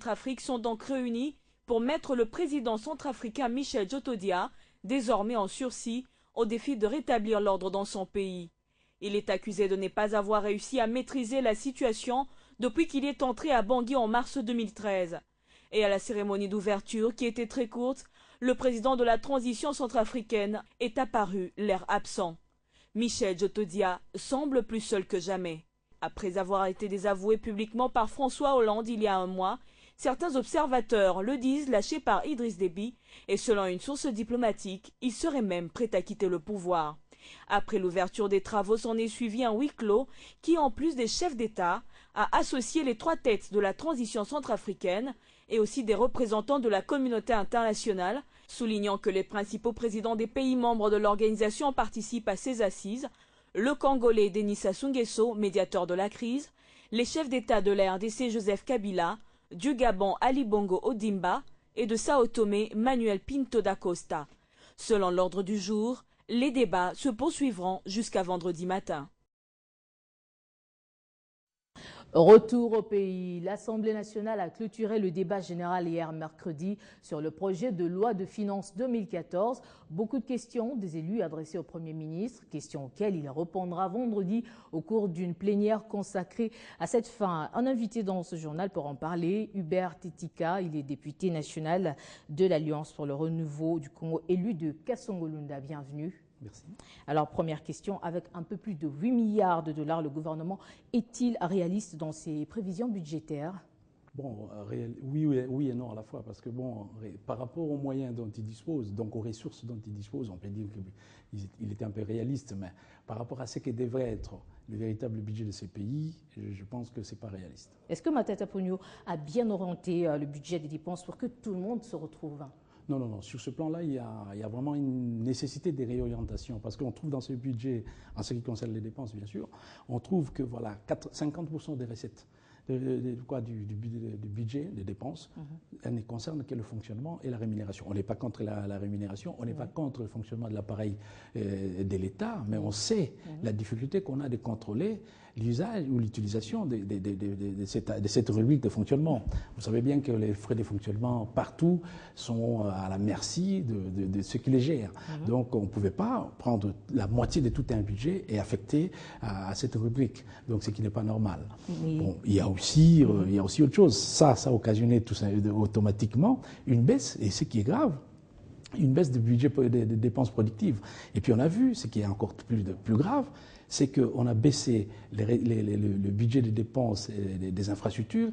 Centrafrique sont donc réunis pour mettre le président centrafricain Michel Djotodia, désormais en sursis, au défi de rétablir l'ordre dans son pays. Il est accusé de ne pas avoir réussi à maîtriser la situation depuis qu'il est entré à Bangui en mars 2013. Et à la cérémonie d'ouverture, qui était très courte, le président de la transition centrafricaine est apparu l'air absent. Michel Djotodia semble plus seul que jamais. Après avoir été désavoué publiquement par François Hollande il y a un mois, certains observateurs le disent lâché par Idriss Déby et selon une source diplomatique, il serait même prêt à quitter le pouvoir. Après l'ouverture des travaux, s'en est suivi un huis clos qui, en plus des chefs d'État, a associé les trois têtes de la transition centrafricaine et aussi des représentants de la communauté internationale, soulignant que les principaux présidents des pays membres de l'organisation participent à ces assises, le Congolais Denis Sassou Nguesso, médiateur de la crise, les chefs d'État de la RDC Joseph Kabila, du Gabon Ali Bongo Ondimba et de Sao Tomé Manuel Pinto da Costa. Selon l'ordre du jour, les débats se poursuivront jusqu'à vendredi matin. Retour au pays. L'Assemblée nationale a clôturé le débat général hier mercredi sur le projet de loi de finances 2014. Beaucoup de questions des élus adressées au Premier ministre, questions auxquelles il répondra vendredi au cours d'une plénière consacrée à cette fin. Un invité dans ce journal pour en parler, Hubert Tetika, il est député national de l'Alliance pour le renouveau du Congo, élu de Kasongo-Lunda. Bienvenue. Merci. Alors, première question, avec un peu plus de 8 milliards de dollars, le gouvernement est-il réaliste dans ses prévisions budgétaires? Bon, oui et non à la fois, parce que bon, par rapport aux moyens dont il dispose, donc aux ressources dont il dispose, on peut dire qu'il était un peu réaliste, mais par rapport à ce qui devrait être le véritable budget de ces pays, je pense que ce n'est pas réaliste. Est-ce que Matata Ponyo a bien orienté le budget des dépenses pour que tout le monde se retrouve? Non. Sur ce plan-là, il y a vraiment une nécessité de réorientation parce qu'on trouve dans ce budget, en ce qui concerne les dépenses, bien sûr, on trouve que voilà, 50% des recettes du budget, des dépenses, elles ne concernent que le fonctionnement et la rémunération. On n'est pas contre la rémunération, on n'est pas contre le fonctionnement de l'appareil de l'État, mais on sait la difficulté qu'on a de contrôler l'usage ou l'utilisation de cette rubrique de fonctionnement. Vous savez bien que les frais de fonctionnement partout sont à la merci de ceux qui les gèrent. Donc on ne pouvait pas prendre la moitié de tout un budget et affecter à cette rubrique. Donc ce qui n'est pas normal. Bon, il y a aussi autre chose. Ça a occasionné tout ça, automatiquement une baisse, et ce qui est grave, une baisse de budget des dépenses productives. Et puis on a vu, ce qui est encore plus grave, c'est qu'on a baissé le budget des dépenses des infrastructures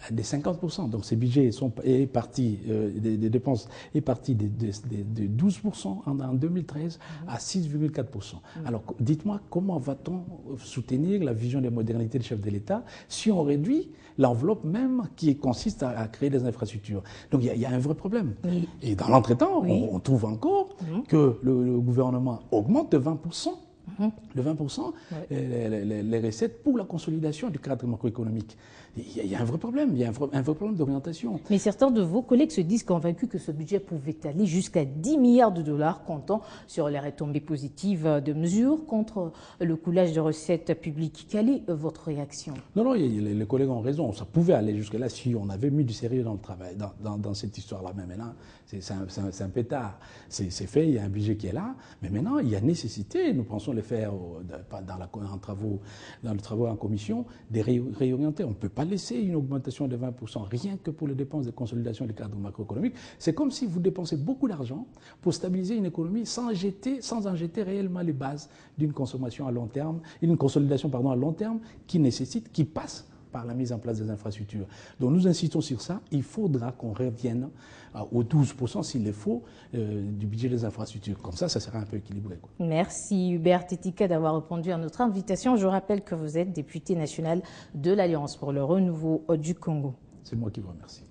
de 50%. Donc ces budgets des dépenses est parti de 12% en 2013 à 6,4%. Alors dites-moi, comment va-t-on soutenir la vision des modernités du chef de l'État si on réduit l'enveloppe même qui consiste à créer des infrastructures? Donc il y a un vrai problème. Et dans l'entretemps, on trouve encore que le gouvernement augmente de 20%. De 20% les recettes pour la consolidation du cadre macroéconomique. Il y a un vrai problème, il y a un vrai problème d'orientation. Mais certains de vos collègues se disent convaincus que ce budget pouvait aller jusqu'à 10 milliards de dollars, comptant sur les retombées positives de mesures contre le coulage de recettes publiques. Quelle est votre réaction? Non, les collègues ont raison. Ça pouvait aller jusque-là si on avait mis du sérieux dans le travail, dans cette histoire-là. Mais maintenant, c'est un peu tard. C'est fait, il y a un budget qui est là. Mais maintenant, il y a nécessité, nous pensons le faire dans le travail en commission, de réorienter. On ne peut pas laisser une augmentation de 20% rien que pour les dépenses de consolidation du cadre macroéconomique. C'est comme si vous dépensez beaucoup d'argent pour stabiliser une économie sans injecter réellement les bases d'une consommation à long terme, une consolidation à long terme qui passe par la mise en place des infrastructures. Donc nous insistons sur ça. Il faudra qu'on revienne aux 12% s'il le faut du budget des infrastructures. Comme ça sera un peu équilibré. Merci Hubert Tetika d'avoir répondu à notre invitation. Je rappelle que vous êtes député national de l'Alliance pour le renouveau du Congo. C'est moi qui vous remercie.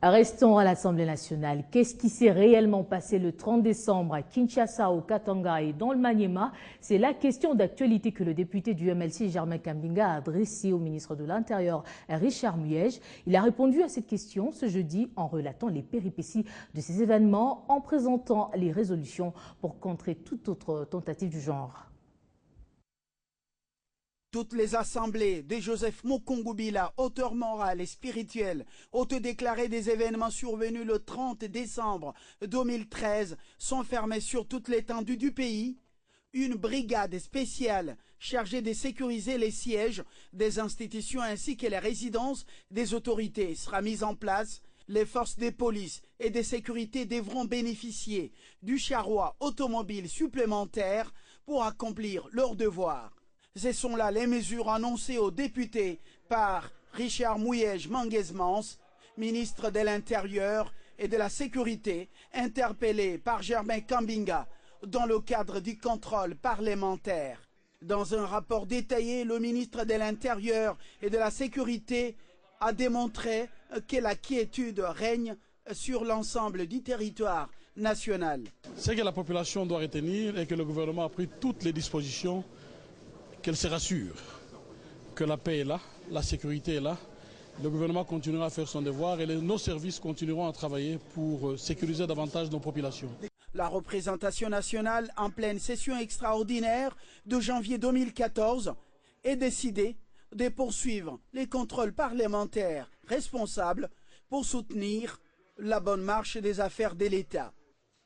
Restons à l'Assemblée nationale. Qu'est-ce qui s'est réellement passé le 30 décembre à Kinshasa, au Katanga et dans le Maniema? C'est la question d'actualité que le député du MLC, Germain Kambinga, a adressée au ministre de l'Intérieur, Richard Muyej. Il a répondu à cette question ce jeudi en relatant les péripéties de ces événements, en présentant les résolutions pour contrer toute autre tentative du genre. Toutes les assemblées de Joseph Mokongubila, auteur moral et spirituel, autodéclaré des événements survenus le 30 décembre 2013, sont fermées sur toute l'étendue du pays. Une brigade spéciale chargée de sécuriser les sièges des institutions ainsi que les résidences des autorités sera mise en place. Les forces de police et de sécurité devront bénéficier du charroi automobile supplémentaire pour accomplir leurs devoirs. Ce sont là les mesures annoncées aux députés par Richard Mouyej Manguez-Mans, ministre de l'Intérieur et de la Sécurité, interpellé par Germain Kambinga dans le cadre du contrôle parlementaire. Dans un rapport détaillé, le ministre de l'Intérieur et de la Sécurité a démontré que la quiétude règne sur l'ensemble du territoire national. Ce que la population doit retenir est que le gouvernement a pris toutes les dispositions, qu'elle se rassure que la paix est là, la sécurité est là. Le gouvernement continuera à faire son devoir et nos services continueront à travailler pour sécuriser davantage nos populations. La représentation nationale en pleine session extraordinaire de janvier 2014 est décidée de poursuivre les contrôles parlementaires responsables pour soutenir la bonne marche des affaires de l'État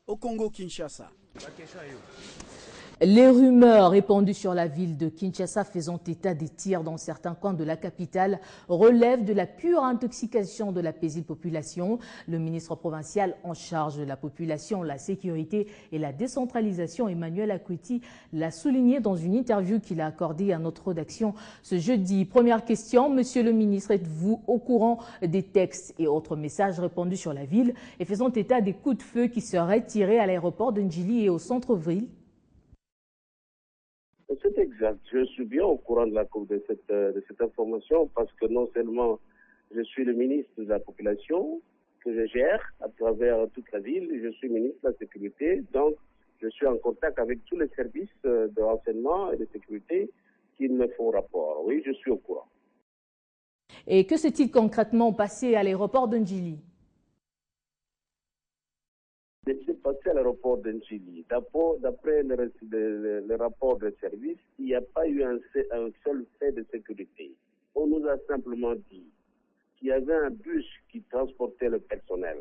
au Congo-Kinshasa. Les rumeurs répandues sur la ville de Kinshasa faisant état des tirs dans certains coins de la capitale relèvent de la pure intoxication de la paisible population. Le ministre provincial en charge de la population, la sécurité et la décentralisation, Emmanuel Akweti, l'a souligné dans une interview qu'il a accordée à notre rédaction ce jeudi. Première question, monsieur le ministre, êtes-vous au courant des textes et autres messages répandus sur la ville et faisant état des coups de feu qui seraient tirés à l'aéroport de Ndjili et au centre-ville? C'est exact. Je suis bien au courant de cette information parce que non seulement je suis le ministre de la population que je gère à travers toute la ville, je suis ministre de la sécurité, donc je suis en contact avec tous les services de renseignement et de sécurité qui me font rapport. Oui, je suis au courant. Et que s'est-il concrètement passé à l'aéroport de Ndjili? Ce qui s'est passé à l'aéroport de Ndjili, d'après le rapport de service, il n'y a pas eu un seul fait de sécurité. On nous a simplement dit qu'il y avait un bus qui transportait le personnel.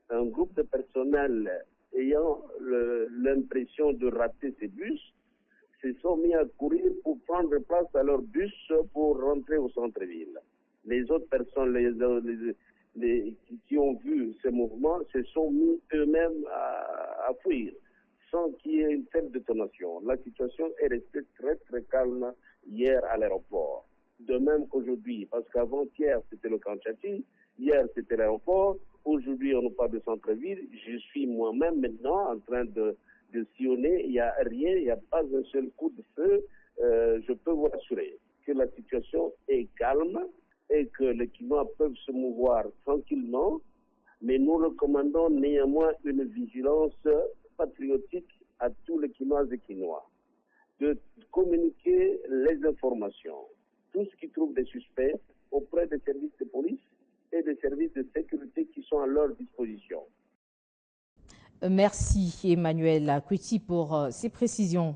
Un groupe de personnel ayant l'impression de rater ces bus se sont mis à courir pour prendre place à leur bus pour rentrer au centre-ville. Les autres personnes, qui ont vu ce mouvement se sont mis eux-mêmes à fuir sans qu'il y ait une telle détonation. La situation est restée très très calme hier à l'aéroport. De même qu'aujourd'hui, parce qu'avant-hier c'était le Kanchati, hier c'était l'aéroport, aujourd'hui on nous parle de centre-ville. Je suis moi-même maintenant en train de sillonner, il n'y a rien, il n'y a pas un seul coup de feu. Je peux vous rassurer que la situation est calme et que les Kinois peuvent se mouvoir tranquillement, mais nous recommandons néanmoins une vigilance patriotique à tous les Kinoises et Kinois, de communiquer les informations, tout ce qui trouve des suspects auprès des services de police et des services de sécurité qui sont à leur disposition. Merci Emmanuel Akweti pour ces précisions.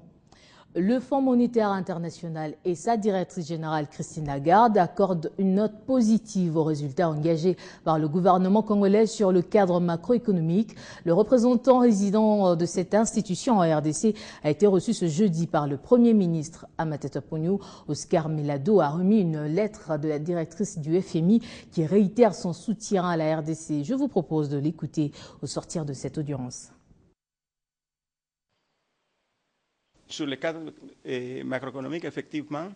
Le Fonds monétaire international et sa directrice générale Christine Lagarde accordent une note positive aux résultats engagés par le gouvernement congolais sur le cadre macroéconomique. Le représentant résident de cette institution en RDC a été reçu ce jeudi par le Premier ministre Amateta Ponyo. Oscar Melado a remis une lettre de la directrice du FMI qui réitère son soutien à la RDC. Je vous propose de l'écouter au sortir de cette audience. Sur le cadre macroéconomique, effectivement,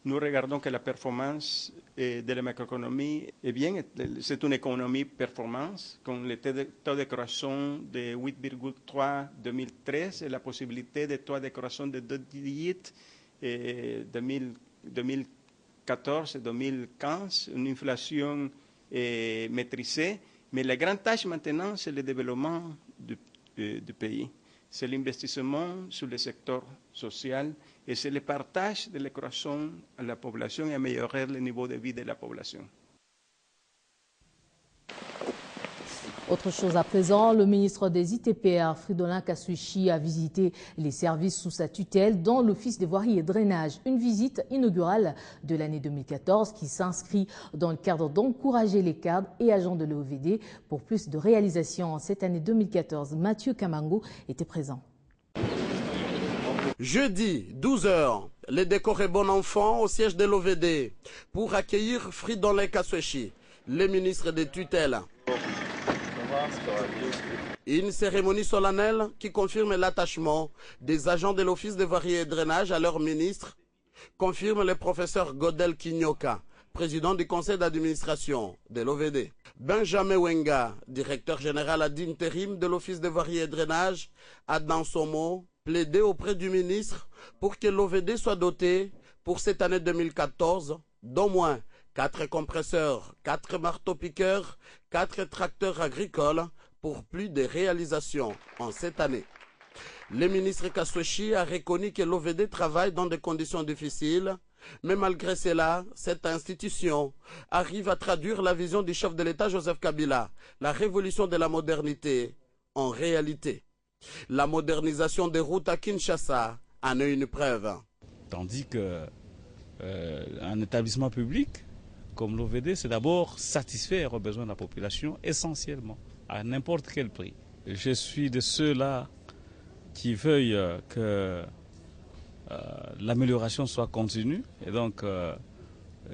nous regardons que la performance de la macroéconomie est bien. C'est une économie performance, con le taux de croissance de 8,3 en 2013 et la possibilité de taux de croissance de 2 digits 2014 et 2015, une inflation maîtrisée. Mais la grande tâche maintenant, c'est le développement du pays. C'est l'investissement sur le secteur social et c'est le partage de la croissance à la population et améliorer le niveau de vie de la population. Autre chose à présent, le ministre des ITPR, Fridolin Kassoui, a visité les services sous sa tutelle dans l'Office des voiries et drainage. Une visite inaugurale de l'année 2014 qui s'inscrit dans le cadre d'encourager les cadres et agents de l'OVD pour plus de réalisations en cette année 2014. Mathieu Kamango était présent. Jeudi, 12h, les décorés bon enfant au siège de l'OVD pour accueillir Fridolin Kassoui, le ministre des tutelles. Une cérémonie solennelle qui confirme l'attachement des agents de l'Office de voirie et drainage à leur ministre, confirme le professeur Godel Kinyoka, président du conseil d'administration de l'OVD. Benjamin Wenga, directeur général ad intérim de l'Office de voirie et drainage, a dans son mot plaidé auprès du ministre pour que l'OVD soit doté pour cette année 2014 d'au moins 4 compresseurs, 4 marteaux-piqueurs, 4 tracteurs agricoles pour plus de réalisations en cette année. Le ministre Kassoui a reconnu que l'OVD travaille dans des conditions difficiles, mais malgré cela, cette institution arrive à traduire la vision du chef de l'État Joseph Kabila, la révolution de la modernité, en réalité. La modernisation des routes à Kinshasa en est une preuve. Tandis qu'un établissement public comme l'OVD, c'est d'abord satisfaire aux besoins de la population essentiellement, à n'importe quel prix. Je suis de ceux-là qui veuillent que l'amélioration soit continue et donc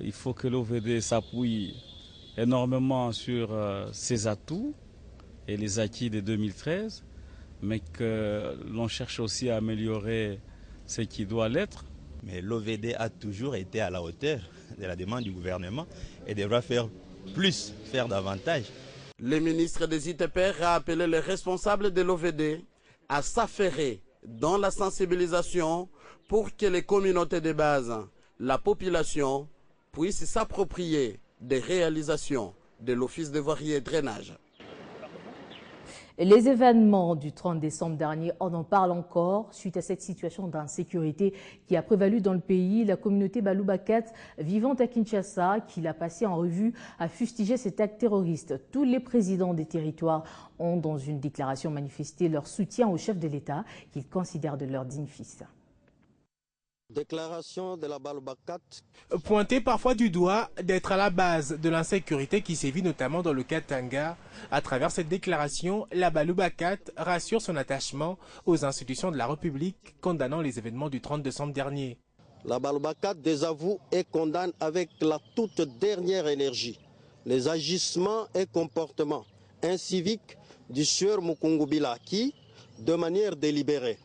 il faut que l'OVD s'appuie énormément sur ses atouts et les acquis de 2013, mais que l'on cherche aussi à améliorer ce qui doit l'être. Mais l'OVD a toujours été à la hauteur de la demande du gouvernement et devra faire plus, faire davantage. Le ministre des ITPR a appelé les responsables de l'OVD à s'affairer dans la sensibilisation pour que les communautés de base, la population, puissent s'approprier des réalisations de l'Office de voirie et drainage. Les événements du 30 décembre dernier, on en parle encore. Suite à cette situation d'insécurité qui a prévalu dans le pays, la communauté Balubakat, vivant à Kinshasa, qui l'a passé en revue, a fustigé cet acte terroriste. Tous les présidents des territoires ont, dans une déclaration, manifesté leur soutien au chef de l'État, qu'ils considèrent de leur digne fils. Déclaration de la Balubakat. Pointé parfois du doigt d'être à la base de l'insécurité qui sévit notamment dans le Katanga, à travers cette déclaration, la Balubakat rassure son attachement aux institutions de la République condamnant les événements du 30 décembre dernier. La Balubakat désavoue et condamne avec la toute dernière énergie les agissements et comportements inciviques du sieur Mukungubila qui, de manière délibérée,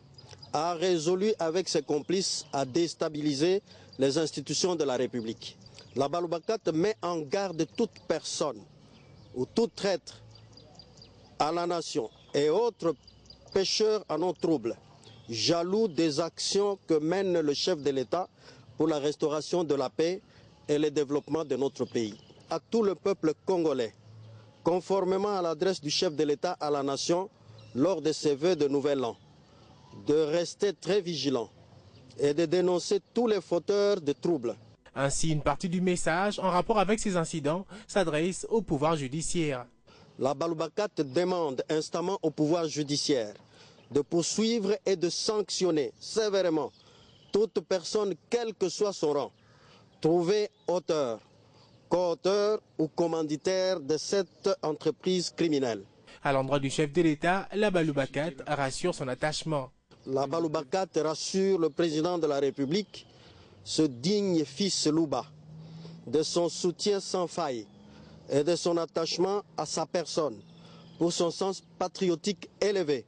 a résolu avec ses complices à déstabiliser les institutions de la République. La Balubakat met en garde toute personne ou tout traître à la nation et autres pécheurs en eau trouble, jaloux des actions que mène le chef de l'État pour la restauration de la paix et le développement de notre pays. À tout le peuple congolais, conformément à l'adresse du chef de l'État à la nation lors de ses vœux de Nouvel An, de rester très vigilant et de dénoncer tous les fauteurs de troubles. Ainsi, une partie du message en rapport avec ces incidents s'adresse au pouvoir judiciaire. La Balubakat demande instamment au pouvoir judiciaire de poursuivre et de sanctionner sévèrement toute personne, quel que soit son rang, trouvée auteur, co-auteur ou commanditaire de cette entreprise criminelle. À l'endroit du chef de l'État, la Balubakat rassure son attachement. La Balubakat rassure le président de la République, ce digne fils Louba, de son soutien sans faille et de son attachement à sa personne, pour son sens patriotique élevé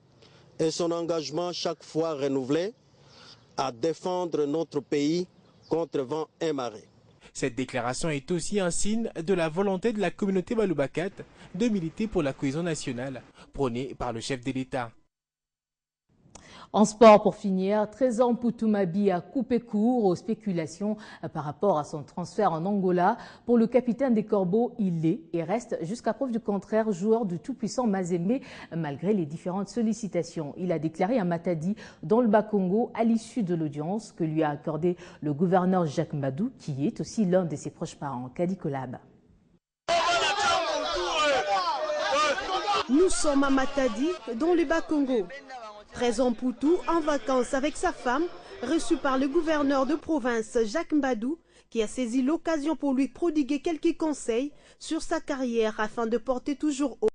et son engagement chaque fois renouvelé à défendre notre pays contre vent et marée. Cette déclaration est aussi un signe de la volonté de la communauté Balubakat de militer pour la cohésion nationale, prônée par le chef de l'État. En sport, pour finir, Trésor Mputumabi a coupé court aux spéculations par rapport à son transfert en Angola. Pour le capitaine des Corbeaux, il est et reste jusqu'à preuve du contraire joueur du tout-puissant Mazembe malgré les différentes sollicitations. Il a déclaré à Matadi dans le Bas-Congo à l'issue de l'audience que lui a accordé le gouverneur Jacques Madou, qui est aussi l'un de ses proches parents. Kadi Kolab. Nous sommes à Matadi, dans le Bas-Congo. 13 ans Poutou, en vacances avec sa femme, reçu par le gouverneur de province Jacques Mbadou, qui a saisi l'occasion pour lui prodiguer quelques conseils sur sa carrière afin de porter toujours haut